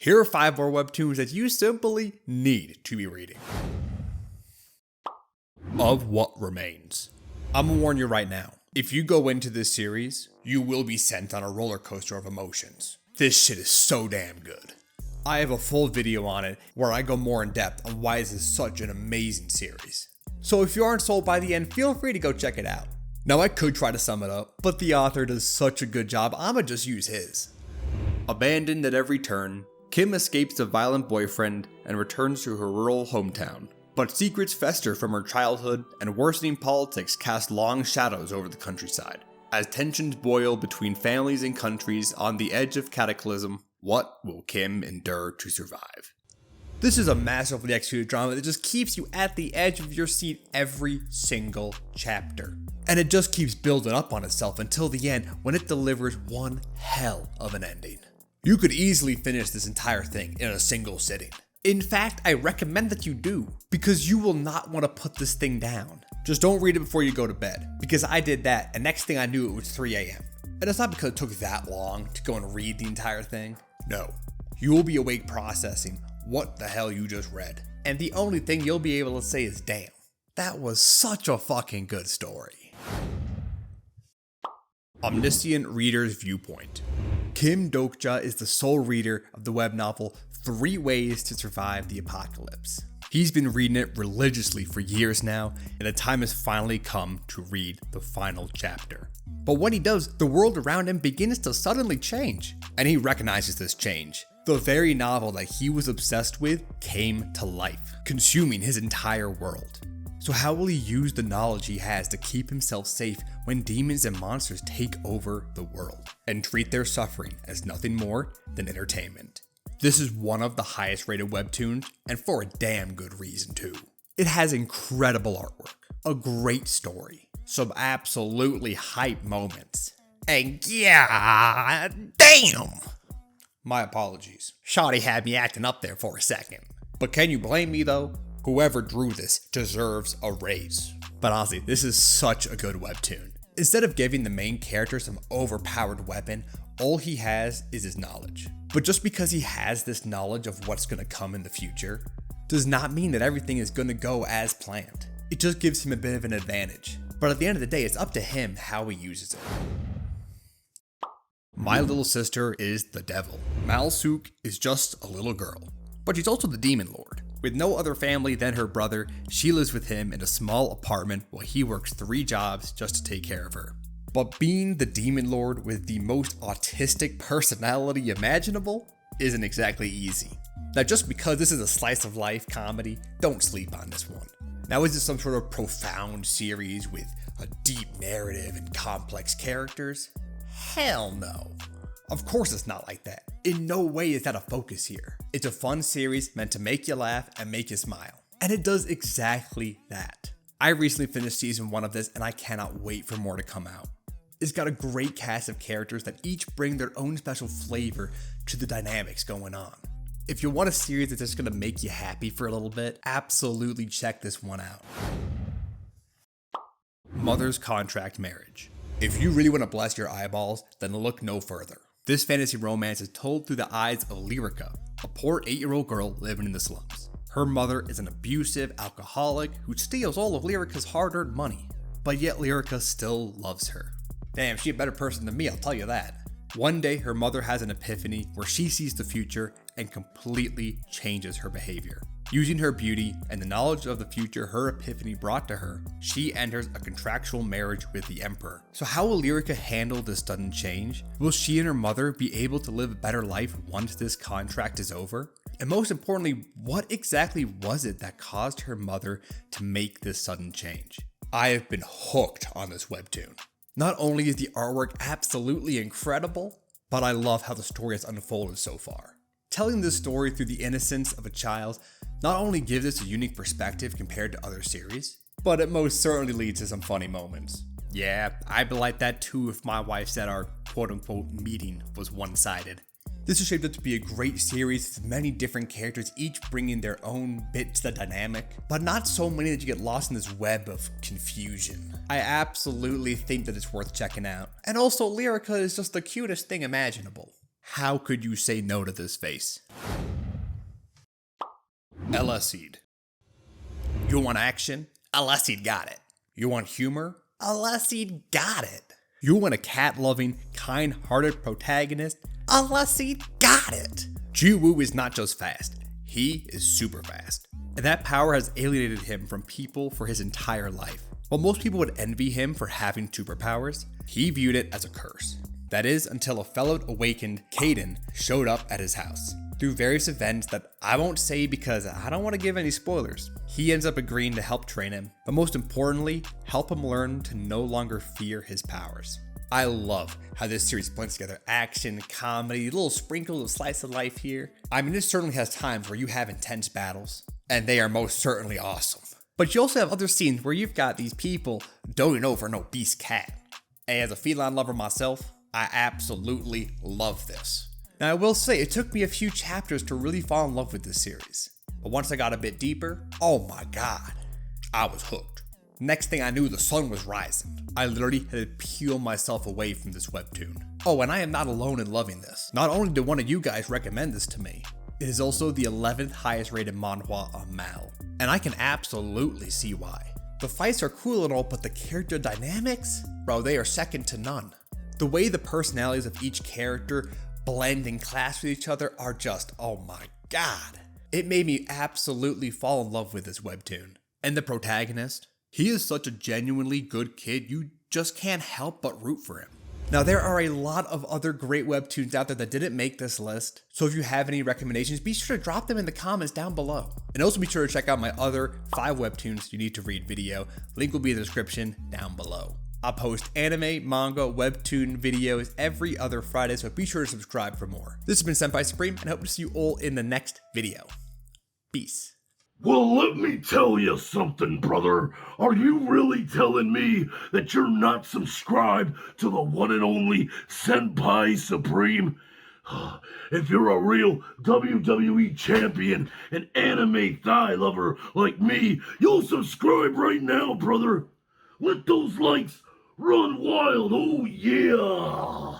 Here are 5 more webtoons that you simply need to be reading. Of What Remains. I'm gonna warn you right now. If you go into this series, you will be sent on a roller coaster of emotions. This shit is so damn good. I have a full video on it where I go more in depth on why this is such an amazing series. So if you aren't sold by the end, feel free to go check it out. Now I could try to sum it up, but the author does such a good job, I'ma just use his. Abandoned at every turn, Kim escapes a violent boyfriend and returns to her rural hometown. But secrets fester from her childhood, and worsening politics cast long shadows over the countryside. As tensions boil between families and countries on the edge of cataclysm, what will Kim endure to survive? This is a massively executed drama that just keeps you at the edge of your seat every single chapter. And it just keeps building up on itself until the end when it delivers one hell of an ending. You could easily finish this entire thing in a single sitting. In fact, I recommend that you do, because you will not want to put this thing down. Just don't read it before you go to bed, because I did that, and next thing I knew it was 3 a.m. And it's not because it took that long to go and read the entire thing. No, you will be awake processing what the hell you just read. And the only thing you'll be able to say is, damn, that was such a fucking good story. Omniscient Reader's Viewpoint. Kim Dokja is the sole reader of the web novel 3 Ways to Survive the Apocalypse. He's been reading it religiously for years now, and the time has finally come to read the final chapter. But when he does, the world around him begins to suddenly change, and he recognizes this change. The very novel that he was obsessed with came to life, consuming his entire world. So how will he use the knowledge he has to keep himself safe when demons and monsters take over the world, and treat their suffering as nothing more than entertainment? This is one of the highest rated webtoons, and for a damn good reason too. It has incredible artwork, a great story, some absolutely hype moments, and yeah, damn! My apologies. Shawty had me acting up there for a second. But can you blame me though? Whoever drew this deserves a raise. But honestly, this is such a good webtoon. Instead of giving the main character some overpowered weapon, all he has is his knowledge. But just because he has this knowledge of what's going to come in the future, does not mean that everything is going to go as planned. It just gives him a bit of an advantage. But at the end of the day, it's up to him how he uses it. My little sister is the devil. Malsuk is just a little girl, but she's also the demon lord. With no other family than her brother, she lives with him in a small apartment while he works 3 jobs just to take care of her. But being the demon lord with the most autistic personality imaginable isn't exactly easy. Now, just because this is a slice of life comedy, don't sleep on this one. Now, is this some sort of profound series with a deep narrative and complex characters? Hell no. Of course it's not like that. In no way is that a focus here. It's a fun series meant to make you laugh and make you smile. And it does exactly that. I recently finished season 1 of this and I cannot wait for more to come out. It's got a great cast of characters that each bring their own special flavor to the dynamics going on. If you want a series that's just gonna make you happy for a little bit, absolutely check this one out. Mother's Contract Marriage. If you really want to bless your eyeballs, then look no further. This fantasy romance is told through the eyes of Lyrica, a poor 8-year-old girl living in the slums. Her mother is an abusive alcoholic who steals all of Lyrica's hard-earned money, but yet Lyrica still loves her. Damn, she's a better person than me, I'll tell you that. One day, her mother has an epiphany where she sees the future and completely changes her behavior. Using her beauty and the knowledge of the future her epiphany brought to her, she enters a contractual marriage with the Emperor. So how will Lyrica handle this sudden change? Will she and her mother be able to live a better life once this contract is over? And most importantly, what exactly was it that caused her mother to make this sudden change? I have been hooked on this webtoon. Not only is the artwork absolutely incredible, but I love how the story has unfolded so far. Telling this story through the innocence of a child not only gives us a unique perspective compared to other series, but it most certainly leads to some funny moments. Yeah, I'd be like that too if my wife said our quote-unquote meeting was one-sided. This is shaped up to be a great series with many different characters, each bringing their own bit to the dynamic, but not so many that you get lost in this web of confusion. I absolutely think that it's worth checking out. And also, Lyrica is just the cutest thing imaginable. How could you say no to this face? Eleceed. You want action? Eleceed got it. You want humor? Eleceed got it. You want a cat-loving, kind-hearted protagonist? Eleceed got it. Jiwoo is not just fast, he is super fast. And that power has alienated him from people for his entire life. While most people would envy him for having superpowers, he viewed it as a curse. That is, until a fellow awakened Kaden showed up at his house. Through various events that I won't say because I don't want to give any spoilers, he ends up agreeing to help train him, but most importantly, help him learn to no longer fear his powers. I love how this series blends together action, comedy, a little sprinkle of slice of life here. I mean, it certainly has times where you have intense battles, and they are most certainly awesome. But you also have other scenes where you've got these people doting over no beast cat. And as a feline lover myself, I absolutely love this. Now I will say, it took me a few chapters to really fall in love with this series. But once I got a bit deeper, oh my god, I was hooked. Next thing I knew, the sun was rising. I literally had to peel myself away from this webtoon. Oh, and I am not alone in loving this. Not only did one of you guys recommend this to me, it is also the 11th highest rated manhwa on Mal. And I can absolutely see why. The fights are cool and all, but the character dynamics? Bro, they are second to none. The way the personalities of each character blend and clash with each other are just, oh my god. It made me absolutely fall in love with this webtoon. And the protagonist? He is such a genuinely good kid, you just can't help but root for him. Now there are a lot of other great webtoons out there that didn't make this list, so if you have any recommendations, be sure to drop them in the comments down below. And also be sure to check out my other 5 webtoons you need to read video, link will be in the description down below. I post anime, manga, webtoon videos every other Friday, so be sure to subscribe for more. This has been Senpai Supreme, and I hope to see you all in the next video. Peace. Well, let me tell you something, brother. Are you really telling me that you're not subscribed to the one and only Senpai Supreme? If you're a real WWE champion and anime thigh lover like me, you'll subscribe right now, brother. Let those likes run wild, oh yeah!